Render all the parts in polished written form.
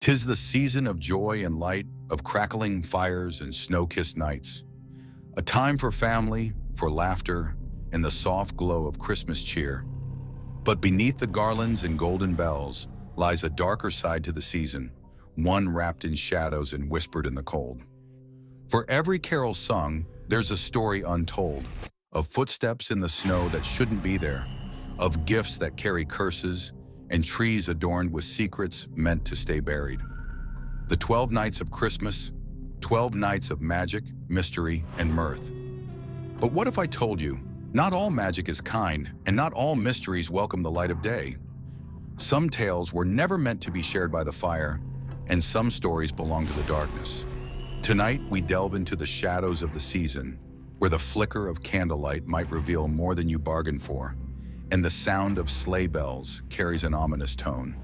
'Tis the season of joy and light, of crackling fires and snow-kissed nights. A time for family, for laughter, and the soft glow of Christmas cheer. But beneath the garlands and golden bells lies a darker side to the season, one wrapped in shadows and whispered in the cold. For every carol sung, there's a story untold, of footsteps in the snow that shouldn't be there, of gifts that carry curses, and trees adorned with secrets meant to stay buried. The 12 nights of Christmas, 12 nights of magic, mystery, and mirth. But what if I told you, not all magic is kind, and not all mysteries welcome the light of day? Some tales were never meant to be shared by the fire, and some stories belong to the darkness. Tonight, we delve into the shadows of the season, where the flicker of candlelight might reveal more than you bargained for, and the sound of sleigh bells carries an ominous tone.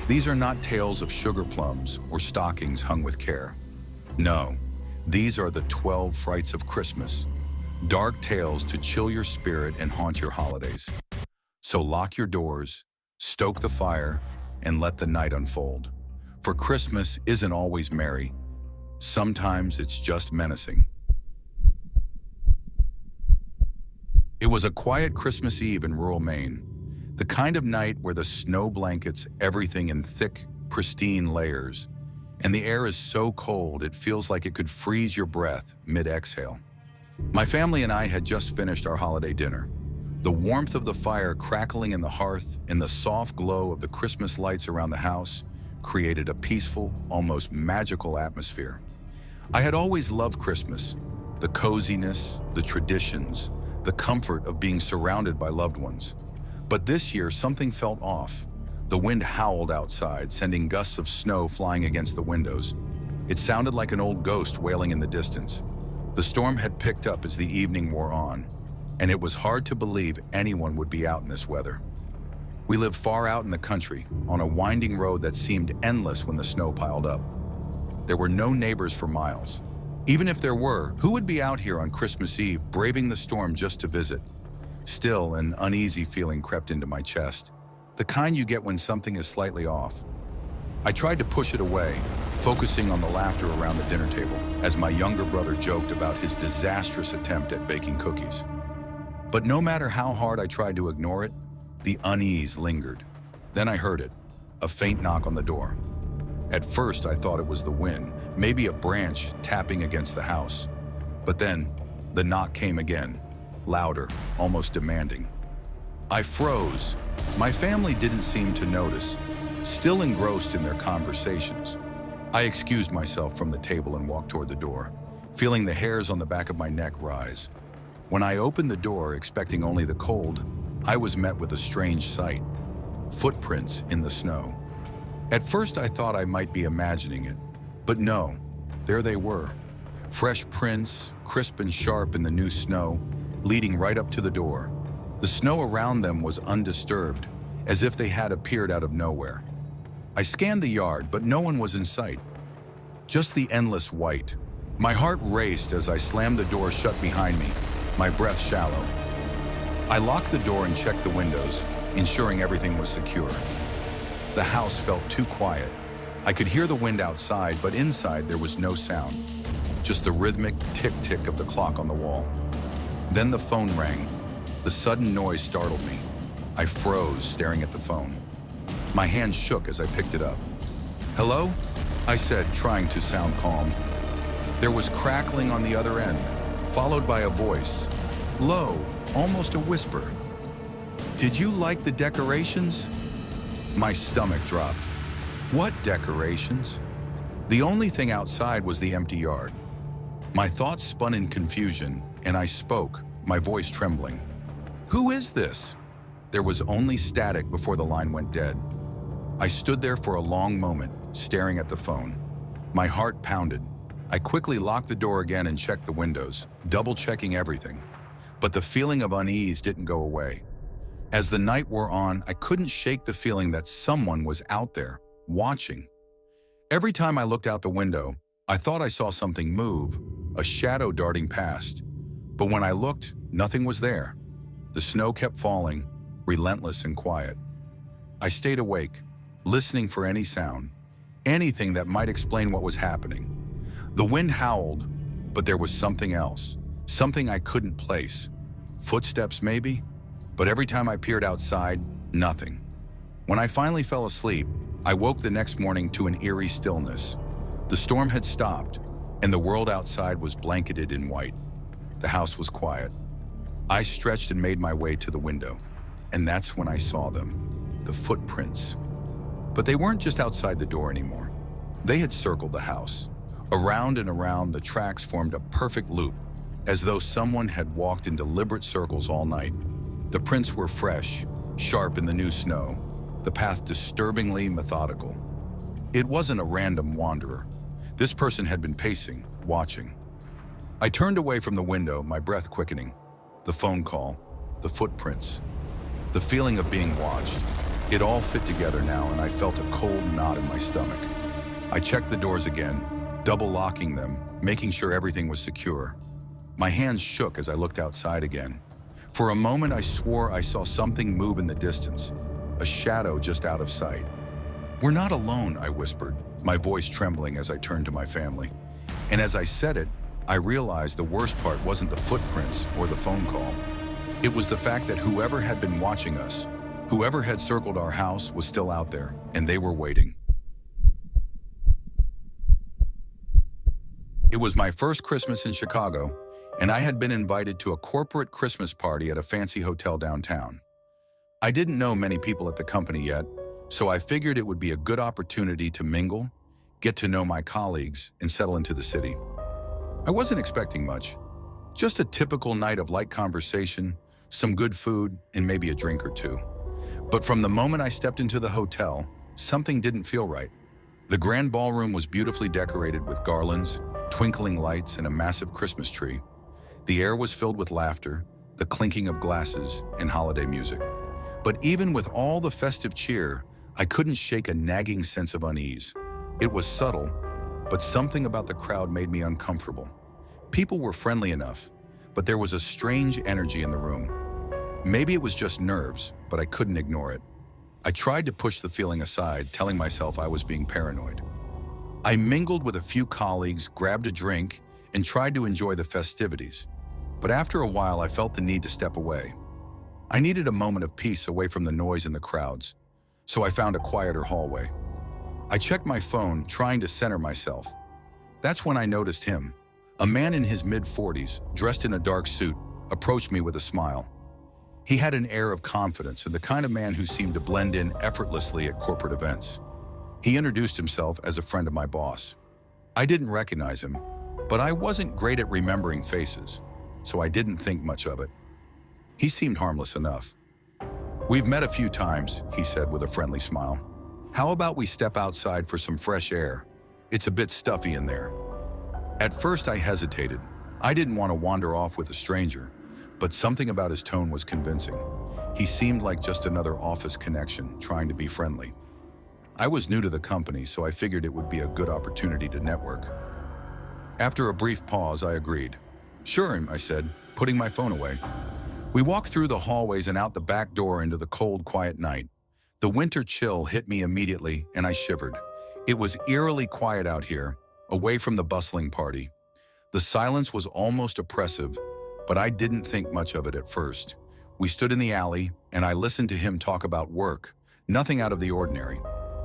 These are not tales of sugar plums or stockings hung with care. No, these are the 12 Frights of Christmas, dark tales to chill your spirit and haunt your holidays. So lock your doors, stoke the fire, and let the night unfold. For Christmas isn't always merry. Sometimes it's just menacing. It was a quiet Christmas Eve in rural Maine, the kind of night where the snow blankets everything in thick, pristine layers, and the air is so cold it feels like it could freeze your breath mid-exhale. My family and I had just finished our holiday dinner. The warmth of the fire crackling in the hearth and the soft glow of the Christmas lights around the house created a peaceful, almost magical atmosphere. I had always loved Christmas, the coziness, the traditions, the comfort of being surrounded by loved ones. But this year, something felt off. The wind howled outside, sending gusts of snow flying against the windows. It sounded like an old ghost wailing in the distance. The storm had picked up as the evening wore on, and it was hard to believe anyone would be out in this weather. We lived far out in the country, on a winding road that seemed endless when the snow piled up. There were no neighbors for miles. Even if there were, who would be out here on Christmas Eve braving the storm just to visit? Still, an uneasy feeling crept into my chest, the kind you get when something is slightly off. I tried to push it away, focusing on the laughter around the dinner table as my younger brother joked about his disastrous attempt at baking cookies. But no matter how hard I tried to ignore it, the unease lingered. Then I heard it, a faint knock on the door. At first, I thought it was the wind, maybe a branch tapping against the house. But then, the knock came again, louder, almost demanding. I froze. My family didn't seem to notice, still engrossed in their conversations. I excused myself from the table and walked toward the door, feeling the hairs on the back of my neck rise. When I opened the door, expecting only the cold, I was met with a strange sight: footprints in the snow. At first, I thought I might be imagining it, but no, there they were. Fresh prints, crisp and sharp in the new snow, leading right up to the door. The snow around them was undisturbed, as if they had appeared out of nowhere. I scanned the yard, but no one was in sight. Just the endless white. My heart raced as I slammed the door shut behind me, my breath shallow. I locked the door and checked the windows, ensuring everything was secure. The house felt too quiet. I could hear the wind outside, but inside there was no sound, just the rhythmic tick-tick of the clock on the wall. Then the phone rang. The sudden noise startled me. I froze, staring at the phone. My hand shook as I picked it up. "Hello?" I said, trying to sound calm. There was crackling on the other end, followed by a voice, low, almost a whisper. "Did you like the decorations?" My stomach dropped. What decorations? The only thing outside was the empty yard. My thoughts spun in confusion, and I spoke, my voice trembling. "Who is this?" There was only static before the line went dead. I stood there for a long moment, staring at the phone. My heart pounded. I quickly locked the door again and checked the windows, double-checking everything. But the feeling of unease didn't go away. As the night wore on, I couldn't shake the feeling that someone was out there, watching. Every time I looked out the window, I thought I saw something move, a shadow darting past. But when I looked, nothing was there. The snow kept falling, relentless and quiet. I stayed awake, listening for any sound, anything that might explain what was happening. The wind howled, but there was something else, something I couldn't place. Footsteps, maybe? But every time I peered outside, nothing. When I finally fell asleep, I woke the next morning to an eerie stillness. The storm had stopped, and the world outside was blanketed in white. The house was quiet. I stretched and made my way to the window, and that's when I saw them, the footprints. But they weren't just outside the door anymore. They had circled the house. Around and around, the tracks formed a perfect loop, as though someone had walked in deliberate circles all night. The prints were fresh, sharp in the new snow, the path disturbingly methodical. It wasn't a random wanderer. This person had been pacing, watching. I turned away from the window, my breath quickening. The phone call, the footprints, the feeling of being watched. It all fit together now, and I felt a cold knot in my stomach. I checked the doors again, double locking them, making sure everything was secure. My hands shook as I looked outside again. For a moment, I swore I saw something move in the distance, a shadow just out of sight. "We're not alone," I whispered, my voice trembling as I turned to my family. And as I said it, I realized the worst part wasn't the footprints or the phone call. It was the fact that whoever had been watching us, whoever had circled our house, was still out there, and they were waiting. It was my first Christmas in Chicago, and I had been invited to a corporate Christmas party at a fancy hotel downtown. I didn't know many people at the company yet, so I figured it would be a good opportunity to mingle, get to know my colleagues, and settle into the city. I wasn't expecting much. Just a typical night of light conversation, some good food, and maybe a drink or two. But from the moment I stepped into the hotel, something didn't feel right. The grand ballroom was beautifully decorated with garlands, twinkling lights, and a massive Christmas tree. The air was filled with laughter, the clinking of glasses, and holiday music. But even with all the festive cheer, I couldn't shake a nagging sense of unease. It was subtle, but something about the crowd made me uncomfortable. People were friendly enough, but there was a strange energy in the room. Maybe it was just nerves, but I couldn't ignore it. I tried to push the feeling aside, telling myself I was being paranoid. I mingled with a few colleagues, grabbed a drink, and tried to enjoy the festivities. But after a while, I felt the need to step away. I needed a moment of peace away from the noise and the crowds, so I found a quieter hallway. I checked my phone, trying to center myself. That's when I noticed him. A man in his mid-40s, dressed in a dark suit, approached me with a smile. He had an air of confidence and the kind of man who seemed to blend in effortlessly at corporate events. He introduced himself as a friend of my boss. I didn't recognize him, but I wasn't great at remembering faces, so I didn't think much of it. He seemed harmless enough. "We've met a few times," he said with a friendly smile. "How about we step outside for some fresh air? It's a bit stuffy in there." At first I hesitated. I didn't want to wander off with a stranger, but something about his tone was convincing. He seemed like just another office connection, trying to be friendly. I was new to the company, so I figured it would be a good opportunity to network. After a brief pause, I agreed. "Sure," I said, putting my phone away. We walked through the hallways and out the back door into the cold, quiet night. The winter chill hit me immediately, and I shivered. It was eerily quiet out here, away from the bustling party. The silence was almost oppressive, but I didn't think much of it at first. We stood in the alley, and I listened to him talk about work, nothing out of the ordinary.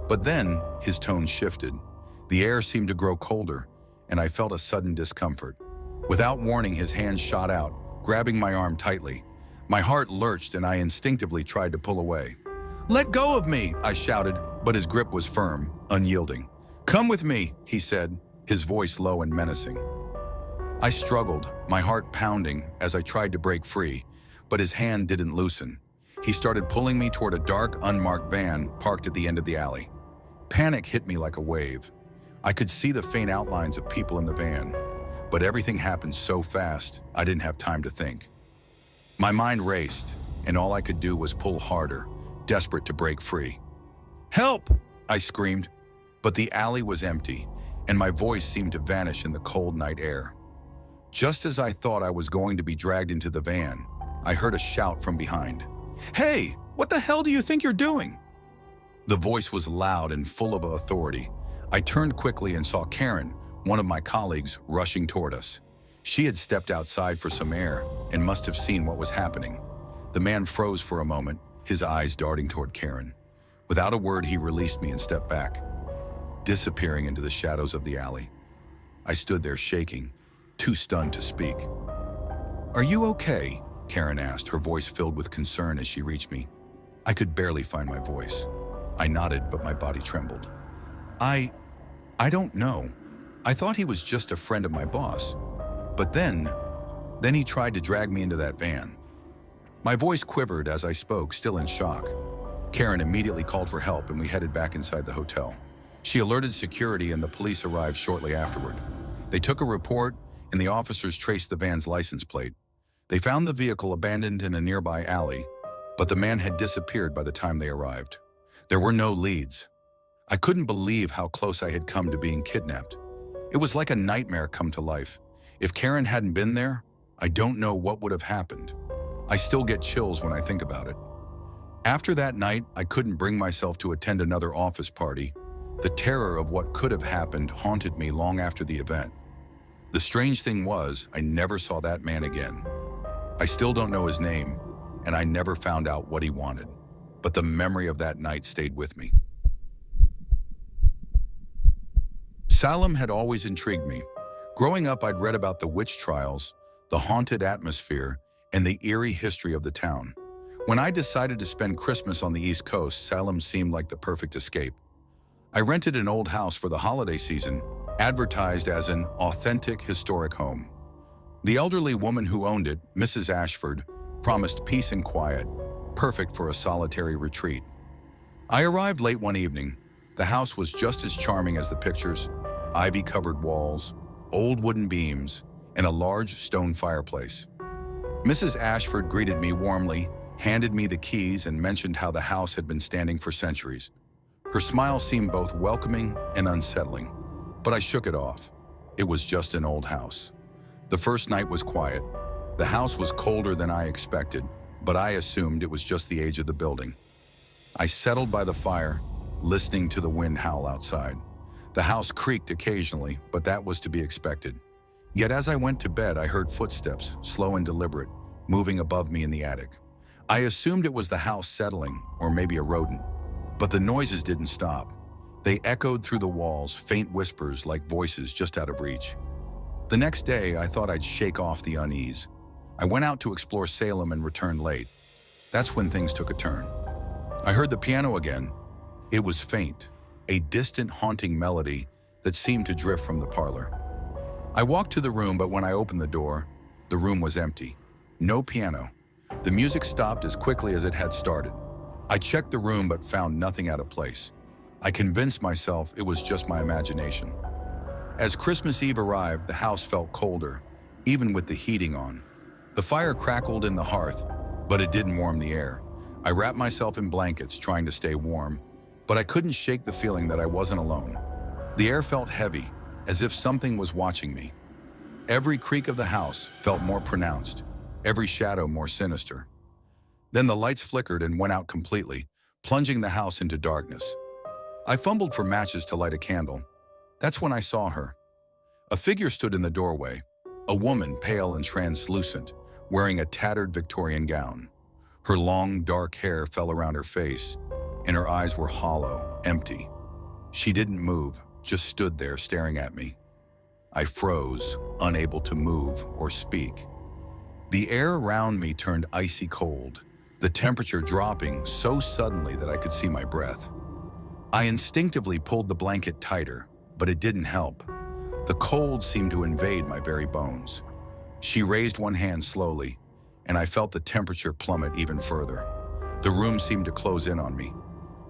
But then, his tone shifted. The air seemed to grow colder, and I felt a sudden discomfort. Without warning, his hand shot out, grabbing my arm tightly. My heart lurched, and I instinctively tried to pull away. "Let go of me!" I shouted, but his grip was firm, unyielding. "Come with me," he said, his voice low and menacing. I struggled, my heart pounding as I tried to break free, but his hand didn't loosen. He started pulling me toward a dark, unmarked van parked at the end of the alley. Panic hit me like a wave. I could see the faint outlines of people in the van, but everything happened so fast, I didn't have time to think. My mind raced, and all I could do was pull harder, desperate to break free. "Help!" I screamed, but the alley was empty, and my voice seemed to vanish in the cold night air. Just as I thought I was going to be dragged into the van, I heard a shout from behind. "Hey, what the hell do you think you're doing?" The voice was loud and full of authority. I turned quickly and saw Karen, one of my colleagues, rushing toward us. She had stepped outside for some air and must have seen what was happening. The man froze for a moment, his eyes darting toward Karen. Without a word, he released me and stepped back, disappearing into the shadows of the alley. I stood there shaking, too stunned to speak. "Are you okay?" Karen asked, her voice filled with concern as she reached me. I could barely find my voice. I nodded, but my body trembled. I don't know. I thought he was just a friend of my boss. But then he tried to drag me into that van. My voice quivered as I spoke, still in shock. Karen immediately called for help and we headed back inside the hotel. She alerted security and the police arrived shortly afterward. They took a report and the officers traced the van's license plate. They found the vehicle abandoned in a nearby alley, but the man had disappeared by the time they arrived. There were no leads. I couldn't believe how close I had come to being kidnapped. It was like a nightmare come to life. If Karen hadn't been there, I don't know what would have happened. I still get chills when I think about it. After that night, I couldn't bring myself to attend another office party. The terror of what could have happened haunted me long after the event. The strange thing was, I never saw that man again. I still don't know his name, and I never found out what he wanted. But the memory of that night stayed with me. Salem had always intrigued me. Growing up, I'd read about the witch trials, the haunted atmosphere, and the eerie history of the town. When I decided to spend Christmas on the East Coast, Salem seemed like the perfect escape. I rented an old house for the holiday season, advertised as an authentic historic home. The elderly woman who owned it, Mrs. Ashford, promised peace and quiet, perfect for a solitary retreat. I arrived late one evening. The house was just as charming as the pictures: ivy-covered walls, old wooden beams, and a large stone fireplace. Mrs. Ashford greeted me warmly, handed me the keys, and mentioned how the house had been standing for centuries. Her smile seemed both welcoming and unsettling, but I shook it off. It was just an old house. The first night was quiet. The house was colder than I expected, but I assumed it was just the age of the building. I settled by the fire, listening to the wind howl outside. The house creaked occasionally, but that was to be expected. Yet as I went to bed, I heard footsteps, slow and deliberate, moving above me in the attic. I assumed it was the house settling, or maybe a rodent. But the noises didn't stop. They echoed through the walls, faint whispers like voices just out of reach. The next day, I thought I'd shake off the unease. I went out to explore Salem and returned late. That's when things took a turn. I heard the piano again. It was faint, a distant haunting melody that seemed to drift from the parlor. I walked to the room, but when I opened the door, the room was empty. No piano. The music stopped as quickly as it had started. I checked the room but found nothing out of place. I convinced myself it was just my imagination. As Christmas Eve arrived, the house felt colder, even with the heating on. The fire crackled in the hearth, but it didn't warm the air. I wrapped myself in blankets, trying to stay warm, but I couldn't shake the feeling that I wasn't alone. The air felt heavy, as if something was watching me. Every creak of the house felt more pronounced, every shadow more sinister. Then the lights flickered and went out completely, plunging the house into darkness. I fumbled for matches to light a candle. That's when I saw her. A figure stood in the doorway, a woman pale and translucent, wearing a tattered Victorian gown. Her long, dark hair fell around her face, and her eyes were hollow, empty. She didn't move, just stood there staring at me. I froze, unable to move or speak. The air around me turned icy cold, the temperature dropping so suddenly that I could see my breath. I instinctively pulled the blanket tighter, but it didn't help. The cold seemed to invade my very bones. She raised one hand slowly, and I felt the temperature plummet even further. The room seemed to close in on me.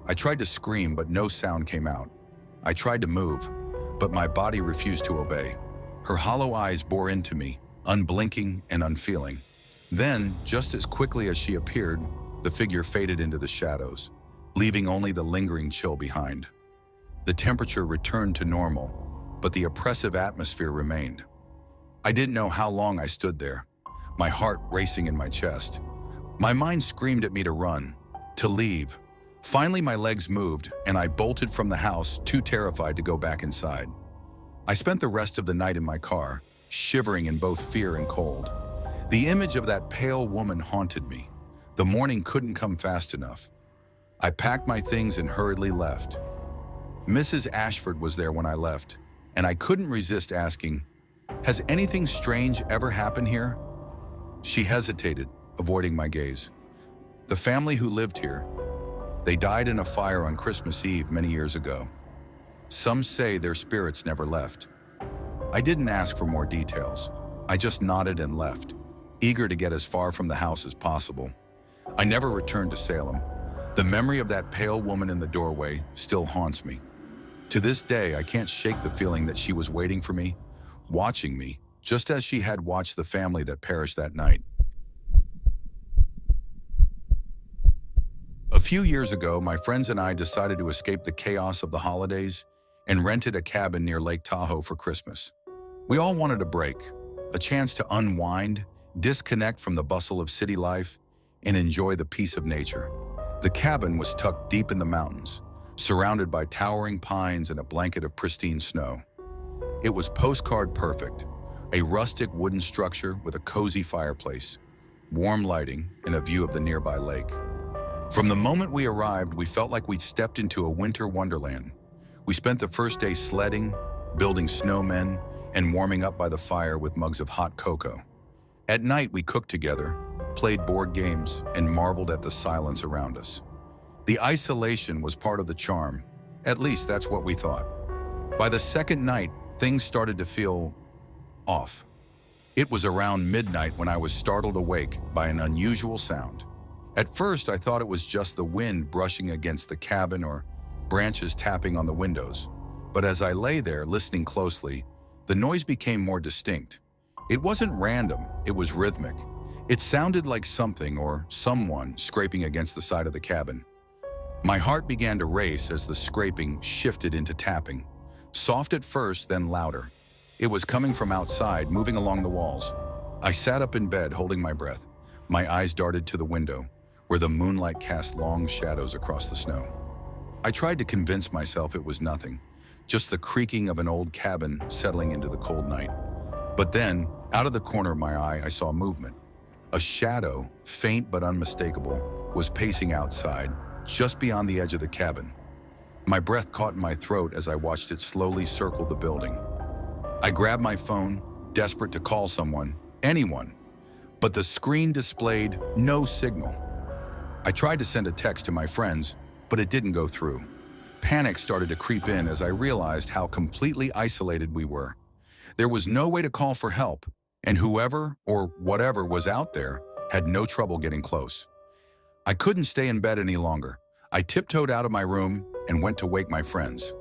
I tried to scream, but no sound came out. I tried to move, but my body refused to obey. Her hollow eyes bore into me, unblinking and unfeeling. Then, just as quickly as she appeared, the figure faded into the shadows, leaving only the lingering chill behind. The temperature returned to normal, but the oppressive atmosphere remained. I didn't know how long I stood there, my heart racing in my chest. My mind screamed at me to run, to leave, Finally, my legs moved, and I bolted from the house, too terrified to go back inside. I spent the rest of the night in my car, shivering in both fear and cold. The image of that pale woman haunted me. The morning couldn't come fast enough. I packed my things and hurriedly left. Mrs. Ashford was there when I left, and I couldn't resist asking, "Has anything strange ever happened here?" She hesitated, avoiding my gaze. "The family who lived here, they died in a fire on Christmas Eve many years ago. Some say their spirits never left." I didn't ask for more details. I just nodded and left, eager to get as far from the house as possible. I never returned to Salem. The memory of that pale woman in the doorway still haunts me. To this day, I can't shake the feeling that she was waiting for me, watching me, just as she had watched the family that perished that night. A few years ago, my friends and I decided to escape the chaos of the holidays and rented a cabin near Lake Tahoe for Christmas. We all wanted a break, a chance to unwind, disconnect from the bustle of city life, and enjoy the peace of nature. The cabin was tucked deep in the mountains, surrounded by towering pines and a blanket of pristine snow. It was postcard perfect, a rustic wooden structure with a cozy fireplace, warm lighting, and a view of the nearby lake. From the moment we arrived, we felt like we'd stepped into a winter wonderland. We spent the first day sledding, building snowmen, and warming up by the fire with mugs of hot cocoa. At night, we cooked together, played board games, and marveled at the silence around us. The isolation was part of the charm. At least that's what we thought. By the second night, things started to feel off. It was around midnight when I was startled awake by an unusual sound. At first, I thought it was just the wind brushing against the cabin or branches tapping on the windows. But as I lay there listening closely, the noise became more distinct. It wasn't random, it was rhythmic. It sounded like something or someone scraping against the side of the cabin. My heart began to race as the scraping shifted into tapping. Soft at first, then louder. It was coming from outside, moving along the walls. I sat up in bed, holding my breath. My eyes darted to the window, where the moonlight cast long shadows across the snow. I tried to convince myself it was nothing, just the creaking of an old cabin settling into the cold night. But then, out of the corner of my eye, I saw movement. A shadow, faint but unmistakable, was pacing outside, just beyond the edge of the cabin. My breath caught in my throat as I watched it slowly circle the building. I grabbed my phone, desperate to call someone, anyone, but the screen displayed no signal. I tried to send a text to my friends, but it didn't go through. Panic started to creep in as I realized how completely isolated we were. There was no way to call for help, and whoever or whatever was out there had no trouble getting close. I couldn't stay in bed any longer. I tiptoed out of my room and went to wake my friends.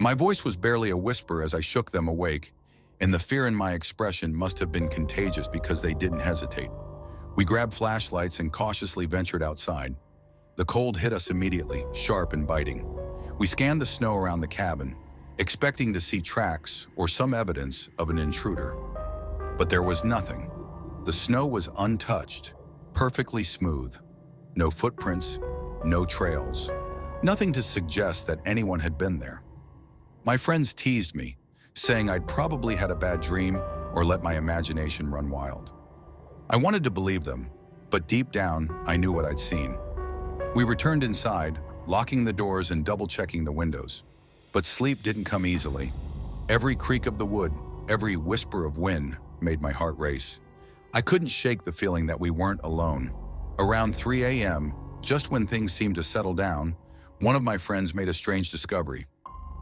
My voice was barely a whisper as I shook them awake, and the fear in my expression must have been contagious because they didn't hesitate. We grabbed flashlights and cautiously ventured outside. The cold hit us immediately, sharp and biting. We scanned the snow around the cabin, expecting to see tracks or some evidence of an intruder. But there was nothing. The snow was untouched, perfectly smooth. No footprints, no trails. Nothing to suggest that anyone had been there. My friends teased me, saying I'd probably had a bad dream or let my imagination run wild. I wanted to believe them, but deep down, I knew what I'd seen. We returned inside, locking the doors and double-checking the windows. But sleep didn't come easily. Every creak of the wood, every whisper of wind made my heart race. I couldn't shake the feeling that we weren't alone. Around 3 a.m., just when things seemed to settle down, one of my friends made a strange discovery.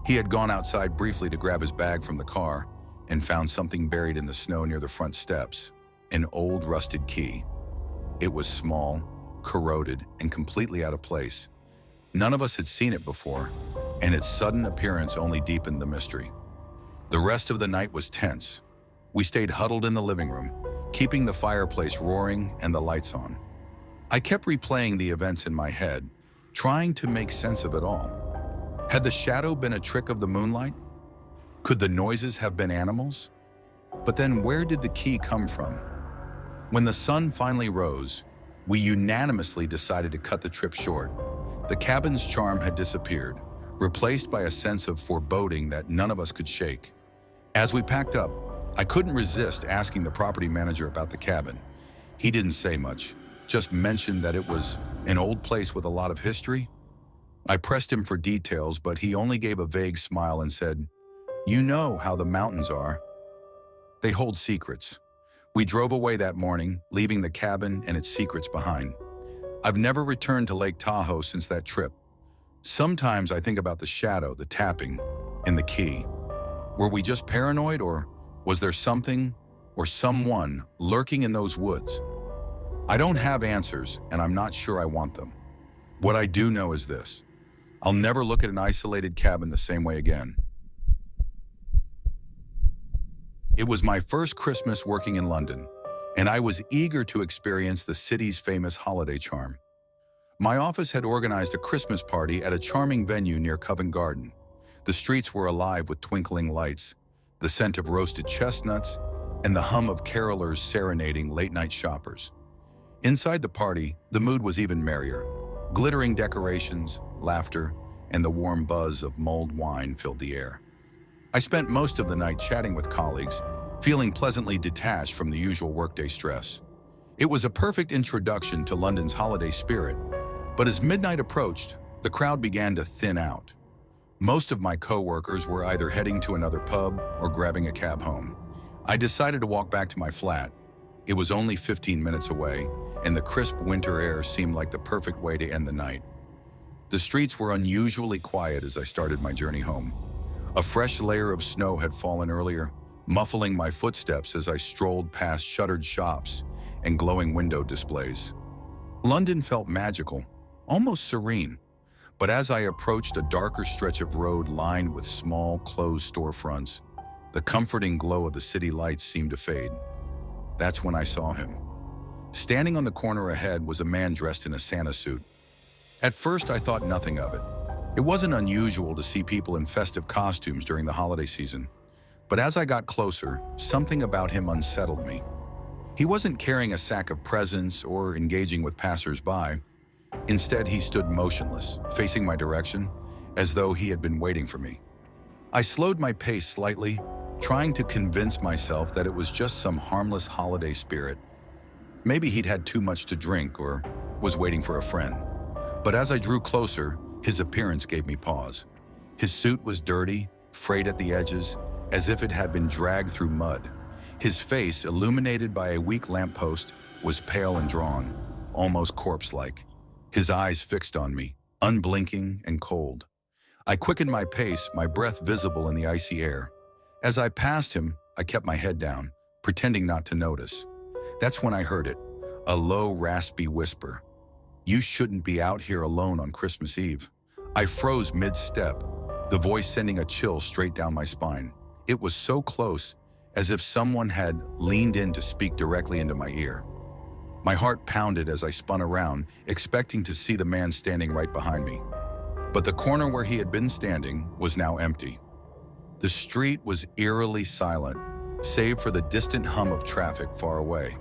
He had gone outside briefly to grab his bag from the car and found something buried in the snow near the front steps, an old rusted key. It was small, corroded, and completely out of place. None of us had seen it before, and its sudden appearance only deepened the mystery. The rest of the night was tense. We stayed huddled in the living room, keeping the fireplace roaring and the lights on. I kept replaying the events in my head, trying to make sense of it all. Had the shadow been a trick of the moonlight? Could the noises have been animals? But then where did the key come from? When the sun finally rose, we unanimously decided to cut the trip short. The cabin's charm had disappeared, replaced by a sense of foreboding that none of us could shake. As we packed up, I couldn't resist asking the property manager about the cabin. He didn't say much, just mentioned that it was an old place with a lot of history. I pressed him for details, but he only gave a vague smile and said, "You know how the mountains are. They hold secrets." We drove away that morning, leaving the cabin and its secrets behind. I've never returned to Lake Tahoe since that trip. Sometimes I think about the shadow, the tapping, and the key. Were we just paranoid, or was there something or someone lurking in those woods? I don't have answers, and I'm not sure I want them. What I do know is this: I'll never look at an isolated cabin the same way again. It was my first Christmas working in London, and I was eager to experience the city's famous holiday charm. My office had organized a Christmas party at a charming venue near Covent Garden. The streets were alive with twinkling lights, the scent of roasted chestnuts, and the hum of carolers serenading late-night shoppers. Inside the party, the mood was even merrier. Glittering decorations, laughter, and the warm buzz of mulled wine filled the air. I spent most of the night chatting with colleagues, feeling pleasantly detached from the usual workday stress. It was a perfect introduction to London's holiday spirit, but as midnight approached, the crowd began to thin out. Most of my co-workers were either heading to another pub or grabbing a cab home. I decided to walk back to my flat. It was only 15 minutes away, and the crisp winter air seemed like the perfect way to end the night. The streets were unusually quiet as I started my journey home. A fresh layer of snow had fallen earlier, muffling my footsteps as I strolled past shuttered shops and glowing window displays. London felt magical, almost serene, but as I approached a darker stretch of road lined with small, closed storefronts, the comforting glow of the city lights seemed to fade. That's when I saw him. Standing on the corner ahead was a man dressed in a Santa suit. At first, I thought nothing of it. It wasn't unusual to see people in festive costumes during the holiday season, but as I got closer, something about him unsettled me. He wasn't carrying a sack of presents or engaging with passers-by. Instead, he stood motionless, facing my direction, as though he had been waiting for me. I slowed my pace slightly, trying to convince myself that it was just some harmless holiday spirit. Maybe he'd had too much to drink or was waiting for a friend. But as I drew closer, his appearance gave me pause. His suit was dirty, frayed at the edges, as if it had been dragged through mud. His face, illuminated by a weak lamppost, was pale and drawn, almost corpse-like. His eyes fixed on me, unblinking and cold. I quickened my pace, my breath visible in the icy air. As I passed him, I kept my head down, pretending not to notice. That's when I heard it, a low, raspy whisper. "You shouldn't be out here alone on Christmas Eve." I froze mid-step, the voice sending a chill straight down my spine. It was so close, as if someone had leaned in to speak directly into my ear. My heart pounded as I spun around, expecting to see the man standing right behind me. But the corner where he had been standing was now empty. The street was eerily silent, save for the distant hum of traffic far away.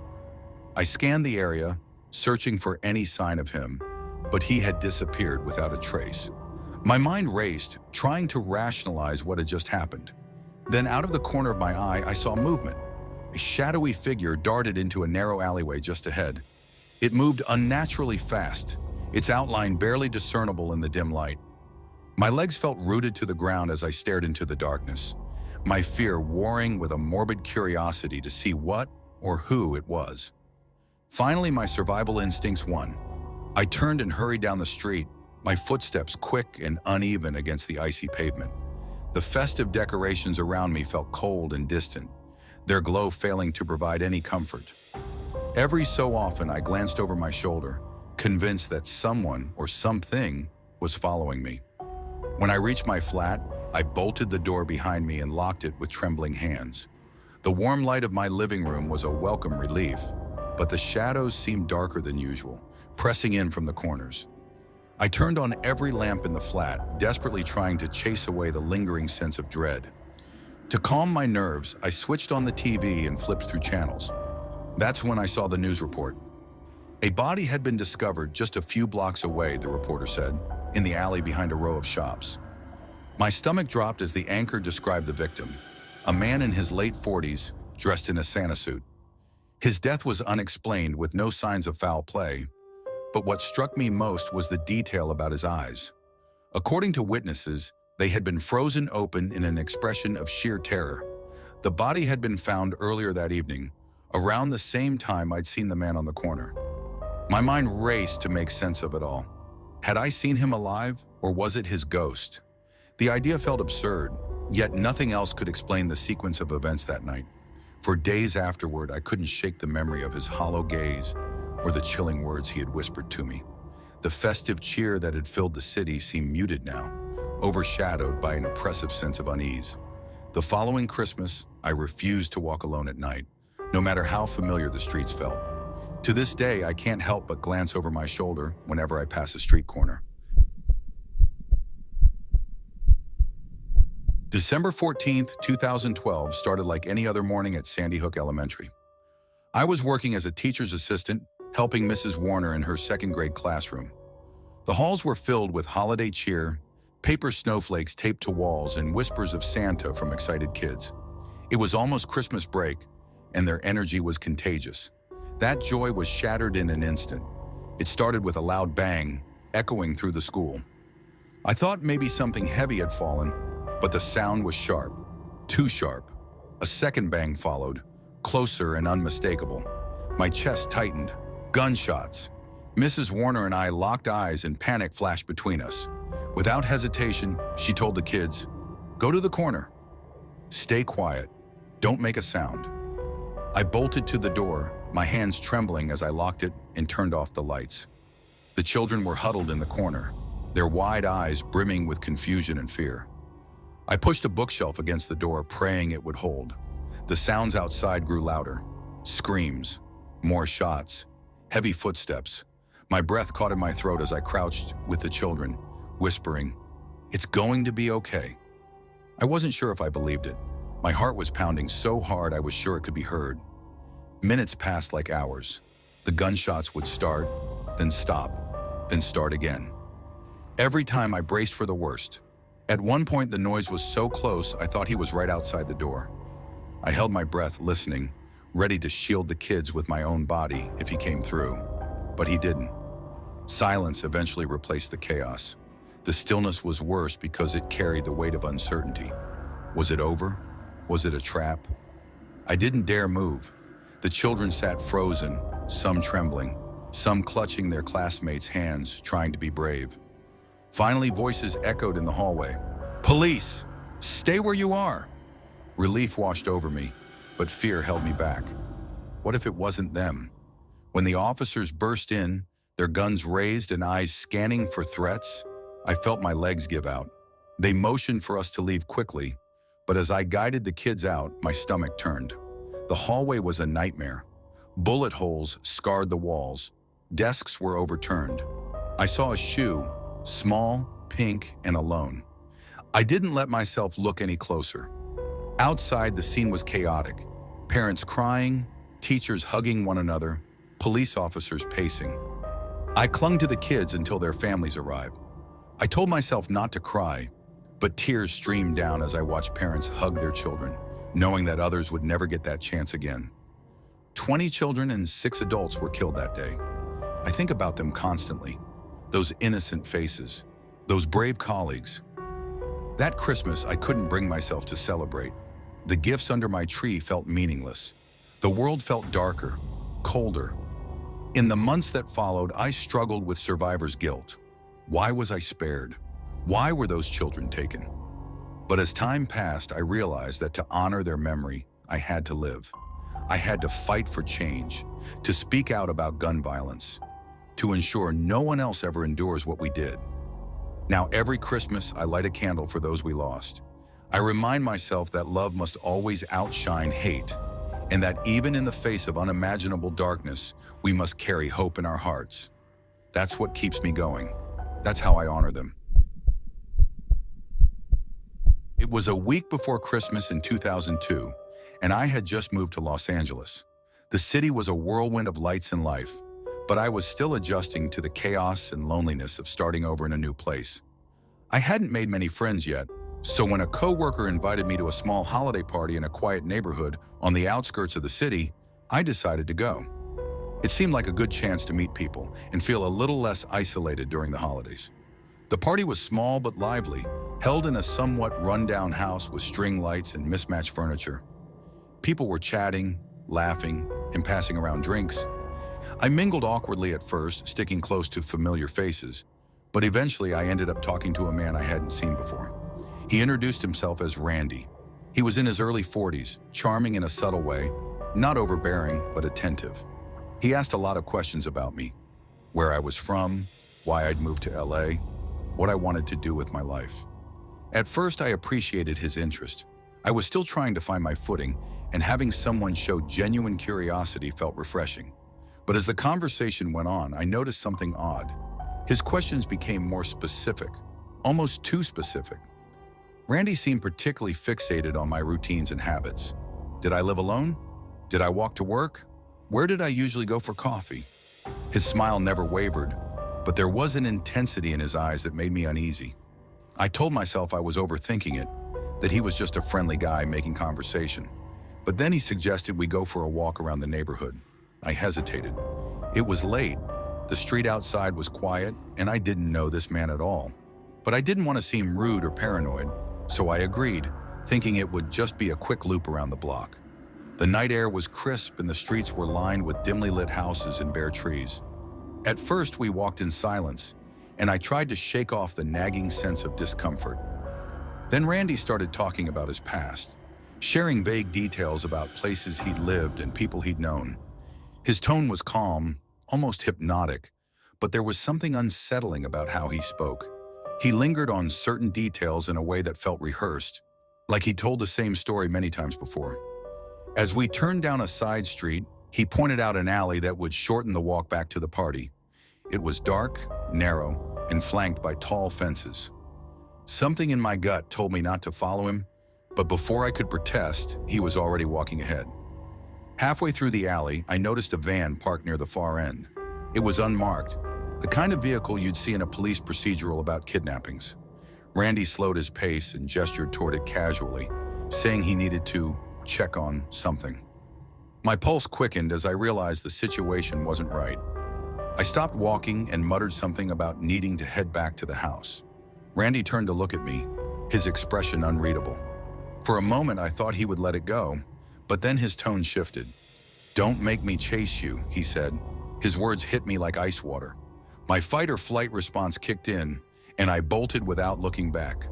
I scanned the area, searching for any sign of him, but he had disappeared without a trace. My mind raced, trying to rationalize what had just happened. Then out of the corner of my eye, I saw movement. A shadowy figure darted into a narrow alleyway just ahead. It moved unnaturally fast, its outline barely discernible in the dim light. My legs felt rooted to the ground as I stared into the darkness, my fear warring with a morbid curiosity to see what or who it was. Finally, my survival instincts won. I turned and hurried down the street, my footsteps quick and uneven against the icy pavement. The festive decorations around me felt cold and distant, their glow failing to provide any comfort. Every so often, I glanced over my shoulder, convinced that someone or something was following me. When I reached my flat, I bolted the door behind me and locked it with trembling hands. The warm light of my living room was a welcome relief, but the shadows seemed darker than usual, pressing in from the corners. I turned on every lamp in the flat, desperately trying to chase away the lingering sense of dread. To calm my nerves, I switched on the TV and flipped through channels. That's when I saw the news report. A body had been discovered just a few blocks away, the reporter said, in the alley behind a row of shops. My stomach dropped as the anchor described the victim, a man in his late 40s, dressed in a Santa suit. His death was unexplained with no signs of foul play, but what struck me most was the detail about his eyes. According to witnesses, they had been frozen open in an expression of sheer terror. The body had been found earlier that evening, around the same time I'd seen the man on the corner. My mind raced to make sense of it all. Had I seen him alive, or was it his ghost? The idea felt absurd, yet nothing else could explain the sequence of events that night. For days afterward, I couldn't shake the memory of his hollow gaze or the chilling words he had whispered to me. The festive cheer that had filled the city seemed muted now, overshadowed by an oppressive sense of unease. The following Christmas, I refused to walk alone at night, no matter how familiar the streets felt. To this day, I can't help but glance over my shoulder whenever I pass a street corner. December 14th, 2012 started like any other morning at Sandy Hook Elementary. I was working as a teacher's assistant, helping Mrs. Warner in her second grade classroom. The halls were filled with holiday cheer, paper snowflakes taped to walls, and whispers of Santa from excited kids. It was almost Christmas break, and their energy was contagious. That joy was shattered in an instant. It started with a loud bang, echoing through the school. I thought maybe something heavy had fallen, but the sound was sharp, too sharp. A second bang followed, closer and unmistakable. My chest tightened. Gunshots. Mrs. Warner and I locked eyes and panic flashed between us. Without hesitation, she told the kids, "Go to the corner. Stay quiet. Don't make a sound." I bolted to the door, my hands trembling as I locked it and turned off the lights. The children were huddled in the corner, their wide eyes brimming with confusion and fear. I pushed a bookshelf against the door, praying it would hold. The sounds outside grew louder. Screams, more shots, heavy footsteps. My breath caught in my throat as I crouched with the children, whispering, "It's going to be okay." I wasn't sure if I believed it. My heart was pounding so hard I was sure it could be heard. Minutes passed like hours. The gunshots would start, then stop, then start again. Every time I braced for the worst. At one point, the noise was so close I thought he was right outside the door. I held my breath, listening, ready to shield the kids with my own body if he came through. But he didn't. Silence eventually replaced the chaos. The stillness was worse because it carried the weight of uncertainty. Was it over? Was it a trap? I didn't dare move. The children sat frozen, some trembling, some clutching their classmates' hands, trying to be brave. Finally, voices echoed in the hallway. "Police! Stay where you are!" Relief washed over me, but fear held me back. What if it wasn't them? When the officers burst in, their guns raised and eyes scanning for threats, I felt my legs give out. They motioned for us to leave quickly, but as I guided the kids out, my stomach turned. The hallway was a nightmare. Bullet holes scarred the walls. Desks were overturned. I saw a shoe, small, pink, and alone. I didn't let myself look any closer. Outside, the scene was chaotic. Parents crying, teachers hugging one another, police officers pacing. I clung to the kids until their families arrived. I told myself not to cry, but tears streamed down as I watched parents hug their children, knowing that others would never get that chance again. 20 children and 6 adults were killed that day. I think about them constantly. Those innocent faces, those brave colleagues. That Christmas, I couldn't bring myself to celebrate. The gifts under my tree felt meaningless. The world felt darker, colder. In the months that followed, I struggled with survivor's guilt. Why was I spared? Why were those children taken? But as time passed, I realized that to honor their memory, I had to live. I had to fight for change, to speak out about gun violence, to ensure no one else ever endures what we did. Now, every Christmas, I light a candle for those we lost. I remind myself that love must always outshine hate, and that even in the face of unimaginable darkness, we must carry hope in our hearts. That's what keeps me going. That's how I honor them. It was a week before Christmas in 2002, and I had just moved to Los Angeles. The city was a whirlwind of lights and life. but I was still adjusting to the chaos and loneliness of starting over in a new place. I hadn't made many friends yet, so when a coworker invited me to a small holiday party in a quiet neighborhood on the outskirts of the city, I decided to go. It seemed like a good chance to meet people and feel a little less isolated during the holidays. The party was small but lively, held in a somewhat run-down house with string lights and mismatched furniture. People were chatting, laughing, and passing around drinks. I mingled awkwardly at first, sticking close to familiar faces, but eventually I ended up talking to a man I hadn't seen before. He introduced himself as Randy. He was in his early 40s, charming in a subtle way, not overbearing, but attentive. He asked a lot of questions about me, where I was from, why I'd moved to LA, what I wanted to do with my life. At first, I appreciated his interest. I was still trying to find my footing, and having someone show genuine curiosity felt refreshing. But as the conversation went on, I noticed something odd. His questions became more specific, almost too specific. Randy seemed particularly fixated on my routines and habits. Did I live alone? Did I walk to work? Where did I usually go for coffee? His smile never wavered, but there was an intensity in his eyes that made me uneasy. I told myself I was overthinking it, that he was just a friendly guy making conversation. But then he suggested we go for a walk around the neighborhood. I hesitated. It was late. The street outside was quiet, and I didn't know this man at all. But I didn't want to seem rude or paranoid, so I agreed, thinking it would just be a quick loop around the block. The night air was crisp and the streets were lined with dimly lit houses and bare trees. At first, we walked in silence, and I tried to shake off the nagging sense of discomfort. Then Randy started talking about his past, sharing vague details about places he'd lived and people he'd known. His tone was calm, almost hypnotic, but there was something unsettling about how he spoke. He lingered on certain details in a way that felt rehearsed, like he'd told the same story many times before. As we turned down a side street, he pointed out an alley that would shorten the walk back to the party. It was dark, narrow, and flanked by tall fences. Something in my gut told me not to follow him, but before I could protest, he was already walking ahead. Halfway through the alley, I noticed a van parked near the far end. It was unmarked, the kind of vehicle you'd see in a police procedural about kidnappings. Randy slowed his pace and gestured toward it casually, saying he needed to check on something. My pulse quickened as I realized the situation wasn't right. I stopped walking and muttered something about needing to head back to the house. Randy turned to look at me, his expression unreadable. For a moment, I thought he would let it go, but then his tone shifted. "Don't make me chase you," he said. His words hit me like ice water. My fight or flight response kicked in, and I bolted without looking back.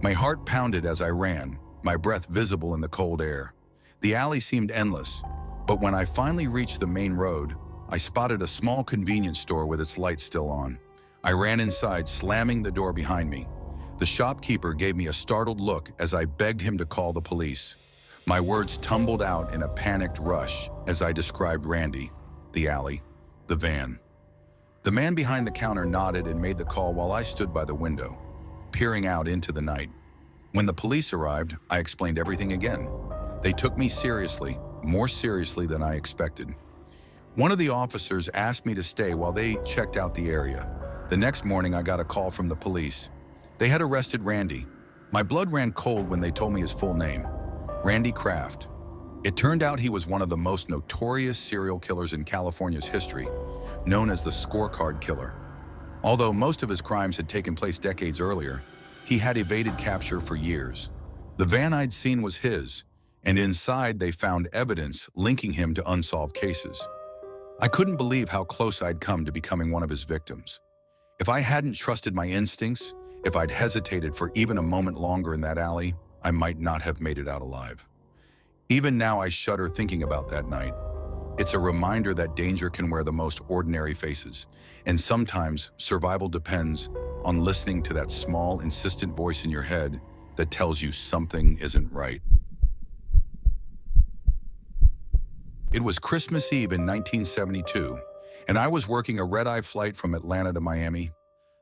My heart pounded as I ran, my breath visible in the cold air. The alley seemed endless, but when I finally reached the main road, I spotted a small convenience store with its lights still on. I ran inside, slamming the door behind me. The shopkeeper gave me a startled look as I begged him to call the police. My words tumbled out in a panicked rush as I described Randy, the alley, the van. The man behind the counter nodded and made the call while I stood by the window, peering out into the night. When the police arrived, I explained everything again. They took me seriously, more seriously than I expected. One of the officers asked me to stay while they checked out the area. The next morning, I got a call from the police. They had arrested Randy. My blood ran cold when they told me his full name, Randy Kraft. It turned out he was one of the most notorious serial killers in California's history, known as the Scorecard Killer. Although most of his crimes had taken place decades earlier, he had evaded capture for years. The van I'd seen was his, and inside they found evidence linking him to unsolved cases. I couldn't believe how close I'd come to becoming one of his victims. If I hadn't trusted my instincts, if I'd hesitated for even a moment longer in that alley, I might not have made it out alive. Even now, I shudder thinking about that night. It's a reminder that danger can wear the most ordinary faces, and sometimes survival depends on listening to that small, insistent voice in your head that tells you something isn't right. It was Christmas Eve in 1972, and I was working a red-eye flight from Atlanta to Miami.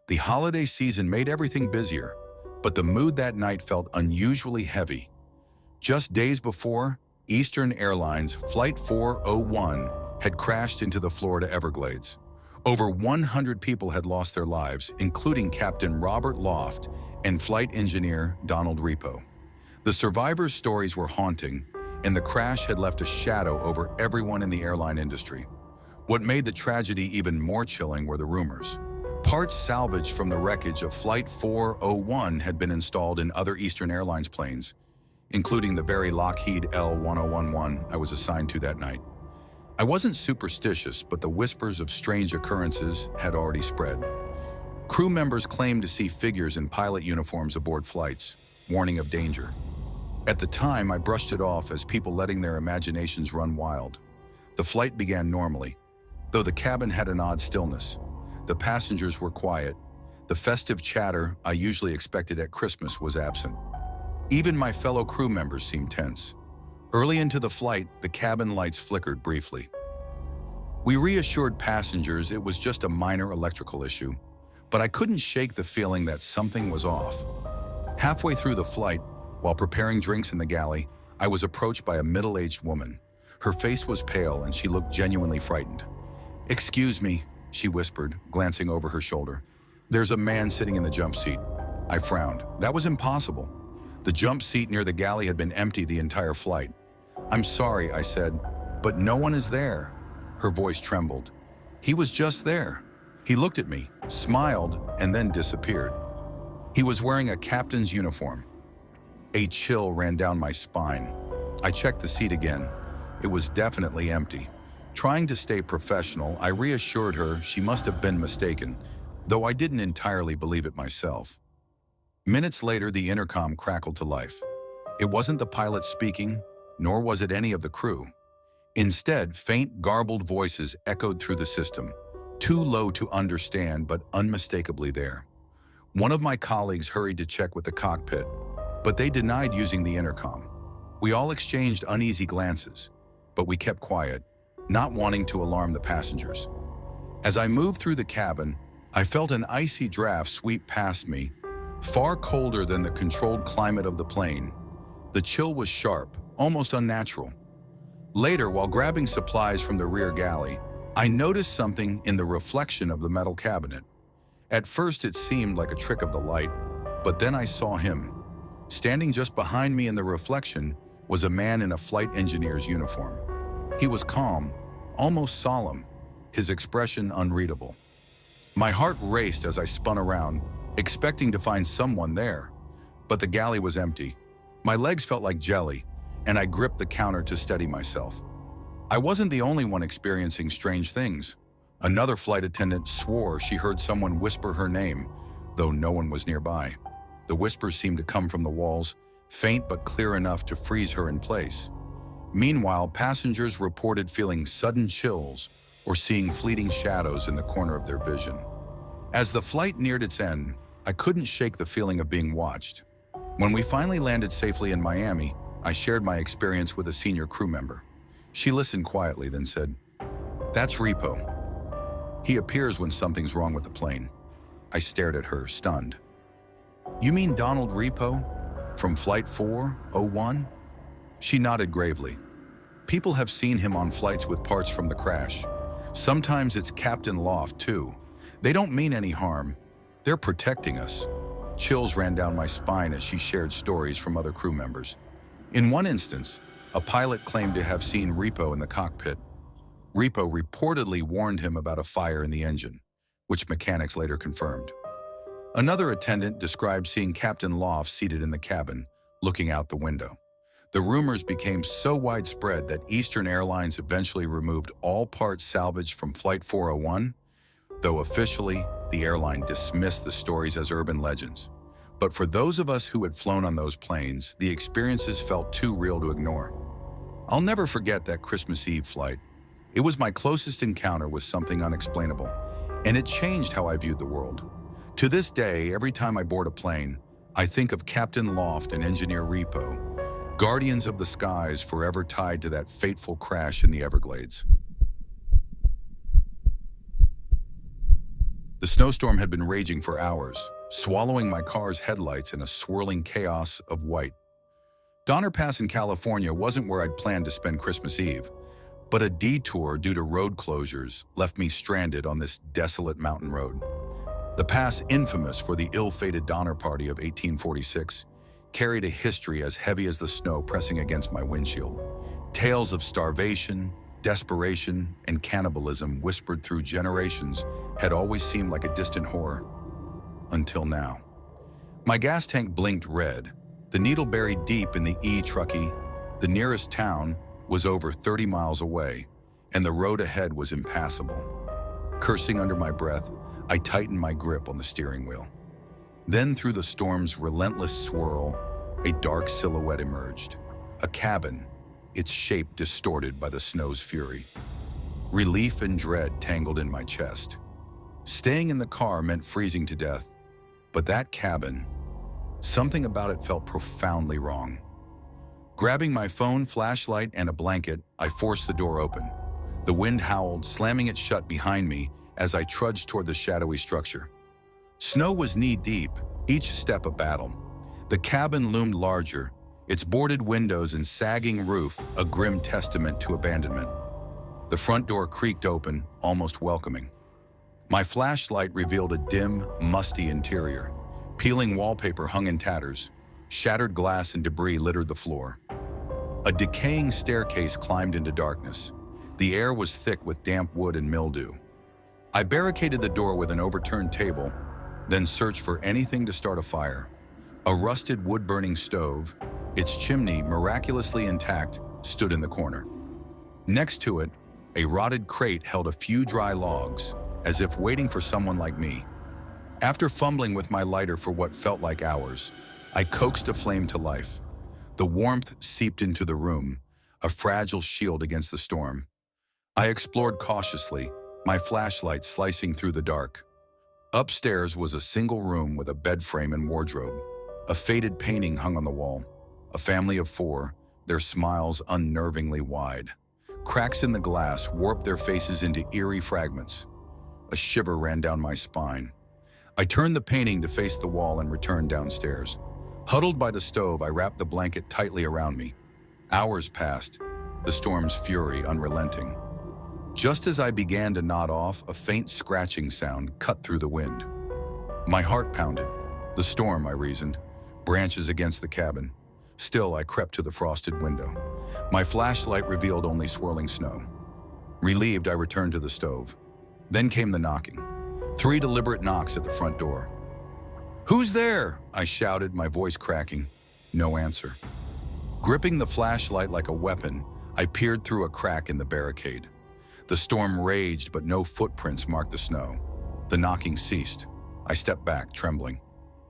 The holiday season made everything busier, but the mood that night felt unusually heavy. Just days before, Eastern Airlines Flight 401 had crashed into the Florida Everglades. Over 100 people had lost their lives, including Captain Robert Loft and flight engineer Donald Repo. The survivors' stories were haunting, and the crash had left a shadow over everyone in the airline industry. What made the tragedy even more chilling were the rumors. Parts salvaged from the wreckage of Flight 401 had been installed in other Eastern Airlines planes, including the very Lockheed L-1011 I was assigned to that night. I wasn't superstitious, but the whispers of strange occurrences had already spread. Crew members claimed to see figures in pilot uniforms aboard flights, warning of danger. At the time, I brushed it off as people letting their imaginations run wild. The flight began normally, though the cabin had an odd stillness. The passengers were quiet. The festive chatter I usually expected at Christmas was absent. Even my fellow crew members seemed tense. Early into the flight, the cabin lights flickered briefly. We reassured passengers it was just a minor electrical issue, but I couldn't shake the feeling that something was off. Halfway through the flight, while preparing drinks in the galley, I was approached by a middle-aged woman. Her face was pale and she looked genuinely frightened. "Excuse me," she whispered, glancing over her shoulder. "There's a man sitting in the jump seat." I frowned. That was impossible. The jump seat near the galley had been empty the entire flight. "I'm sorry," I said, "but no one is there." Her voice trembled. "He was just there." He looked at me, smiled, and then disappeared. He was wearing a captain's uniform. A chill ran down my spine. I checked the seat again. It was definitely empty. Trying to stay professional, I reassured her she must have been mistaken, though I didn't entirely believe it myself. Minutes later, the intercom crackled to life. It wasn't the pilot speaking, nor was it any of the crew. Instead, faint, garbled voices echoed through the system, too low to understand but unmistakably there. One of my colleagues hurried to check with the cockpit, but they denied using the intercom. We all exchanged uneasy glances, but we kept quiet, not wanting to alarm the passengers. As I moved through the cabin, I felt an icy draft sweep past me, far colder than the controlled climate of the plane. The chill was sharp, almost unnatural. Later, while grabbing supplies from the rear galley, I noticed something in the reflection of the metal cabinet. At first, it seemed like a trick of the light, but then I saw him. Standing just behind me in the reflection was a man in a flight engineer's uniform. He was calm, almost solemn, his expression unreadable. My heart raced as I spun around, expecting to find someone there, but the galley was empty. My legs felt like jelly, and I gripped the counter to steady myself. I wasn't the only one experiencing strange things. Another flight attendant swore she heard someone whisper her name, though no one was nearby. The whispers seemed to come from the walls, faint but clear enough to freeze her in place. Meanwhile, passengers reported feeling sudden chills or seeing fleeting shadows in the corner of their vision. As the flight neared its end, I couldn't shake the feeling of being watched. When we finally landed safely in Miami, I shared my experience with a senior crew member. She listened quietly, then said, "That's Repo. He appears when something's wrong with the plane." I stared at her, stunned. "You mean Donald Repo? From Flight 401? She nodded gravely. "People have seen him on flights with parts from the crash. Sometimes it's Captain Loft, too. They don't mean any harm. They're protecting us." Chills ran down my spine as she shared stories from other crew members. In one instance, a pilot claimed to have seen Repo in the cockpit. Repo reportedly warned him about a fire in the engine, which mechanics later confirmed. Another attendant described seeing Captain Loft seated in the cabin, looking out the window. The rumors became so widespread that Eastern Airlines eventually removed all parts salvaged from Flight 401, though officially, the airline dismissed the stories as urban legends. But for those of us who had flown on those planes, the experiences felt too real to ignore. I'll never forget that Christmas Eve flight. It was my closest encounter with something unexplainable, and it changed how I viewed the world. To this day, every time I board a plane, I think of Captain Loft and Engineer Repo, guardians of the skies forever tied to that fateful crash in the Everglades. The snowstorm had been raging for hours, swallowing my car's headlights in a swirling chaos of white. Donner Pass in California wasn't where I'd planned to spend Christmas Eve, But a detour due to road closures left me stranded on this desolate mountain road. The pass, infamous for the ill-fated Donner Party of 1846, carried a history as heavy as the snow pressing against my windshield. Tales of starvation, desperation, and cannibalism whispered through generations had always seemed like a distant horror. Until now. My gas tank blinked red, the needle buried deep in the Truckee. The nearest town was over 30 miles away, and the road ahead was impassable. Cursing under my breath, I tightened my grip on the steering wheel. Then, through the storm's relentless swirl, a dark silhouette emerged. A cabin, its shape distorted by the snow's fury. Relief and dread tangled in my chest. Staying in the car meant freezing to death, but that cabin, something about it felt profoundly wrong. Grabbing my phone, flashlight, and a blanket, I forced the door open. The wind howled, slamming it shut behind me as I trudged toward the shadowy structure. Snow was knee-deep, each step a battle. The cabin loomed larger, its boarded windows and sagging roof a grim testament to abandonment. The front door creaked open, almost welcoming. My flashlight revealed a dim, musty interior. Peeling wallpaper hung in tatters. Shattered glass and debris littered the floor. A decaying staircase climbed into darkness. The air was thick with damp wood and mildew. I barricaded the door with an overturned table, then searched for anything to start a fire. A rusted wood-burning stove, its chimney miraculously intact, stood in the corner. Next to it, a rotted crate held a few dry logs, as if waiting for someone like me. After fumbling with my lighter for what felt like hours, I coaxed a flame to life. The warmth seeped into the room, a fragile shield against the storm. I explored cautiously, my flashlight slicing through the dark. Upstairs was a single room with a bed frame and wardrobe. A faded painting hung on the wall. A family of 4, their smiles unnervingly wide. Cracks in the glass warped their faces into eerie fragments. A shiver ran down my spine. I turned the painting to face the wall and returned downstairs. Huddled by the stove, I wrapped the blanket tightly around me. Hours passed, the storm's fury unrelenting. Just as I began to nod off, a faint scratching sound cut through the wind. My heart pounded. The storm, I reasoned, branches against the cabin. Still, I crept to the frosted window. My flashlight revealed only swirling snow. Relieved, I returned to the stove. Then came the knocking. 3 deliberate knocks at the front door. "Who's there?" I shouted, my voice cracking. No answer. Gripping the flashlight like a weapon, I peered through a crack in the barricade. The storm raged, but no footprints marked the snow. The knocking ceased. I stepped back, trembling.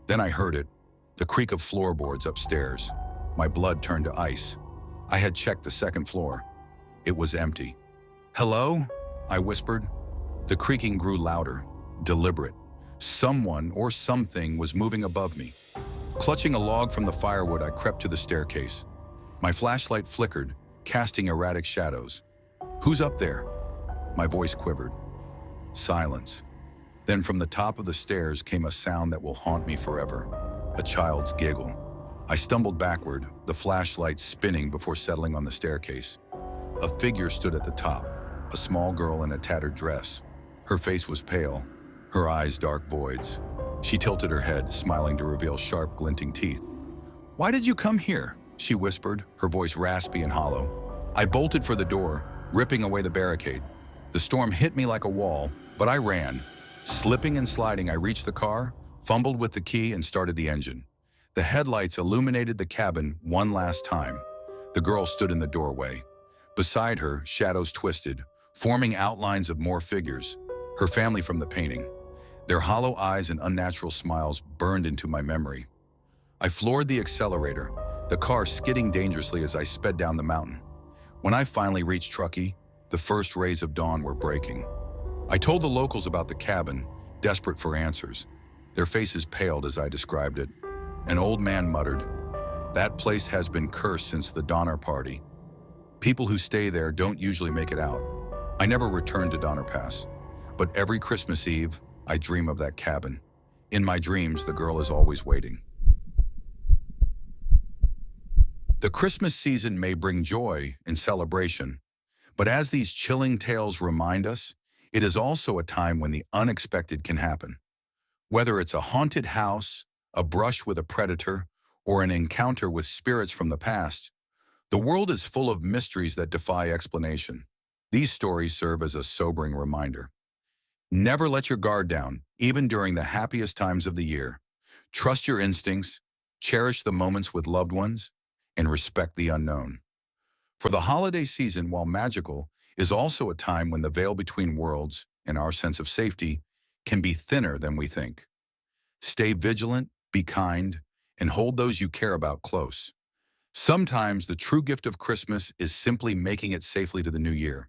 Then I heard it, the creak of floorboards upstairs. My blood turned to ice. I had checked the second floor. It was empty. "Hello?" I whispered. The creaking grew louder, deliberate. Someone or something was moving above me. Clutching a log from the firewood, I crept to the staircase. My flashlight flickered, casting erratic shadows. "Who's up there?" My voice quivered. Silence. Then from the top of the stairs came a sound that will haunt me forever. A child's giggle. I stumbled backward, the flashlight spinning before settling on the staircase. A figure stood at the top, a small girl in a tattered dress. Her face was pale, her eyes dark voids. She tilted her head, smiling to reveal sharp, glinting teeth. "Why did you come here?" she whispered, her voice raspy and hollow. I bolted for the door, ripping away the barricade. The storm hit me like a wall, but I ran. Slipping and sliding, I reached the car, fumbled with the key, and started the engine. The headlights illuminated the cabin one last time. The girl stood in the doorway. Beside her, shadows twisted, forming outlines of more figures, her family from the painting. Their hollow eyes and unnatural smiles burned into my memory. I floored the accelerator, the car skidding dangerously as I sped down the mountain. When I finally reached Truckee, the first rays of dawn were breaking. I told the locals about the cabin, desperate for answers. Their faces paled as I described it. An old man muttered, "That place has been cursed since the Donner Party. People who stay there don't usually make it out." I never returned to Donner Pass, but every Christmas Eve, I dream of that cabin. In my dreams, the girl is always waiting. The Christmas season may bring joy and celebration, But as these chilling tales remind us, it is also a time when the unexpected can happen. Whether it's a haunted house, a brush with a predator, or an encounter with spirits from the past, the world is full of mysteries that defy explanation. These stories serve as a sobering reminder. Never let your guard down, even during the happiest times of the year. Trust your instincts, cherish the moments with loved ones, and respect the unknown. For the holiday season, while magical, is also a time when the veil between worlds and our sense of safety can be thinner than we think. Stay vigilant, be kind, and hold those you care about close. Sometimes the true gift of Christmas is simply making it safely to the new year.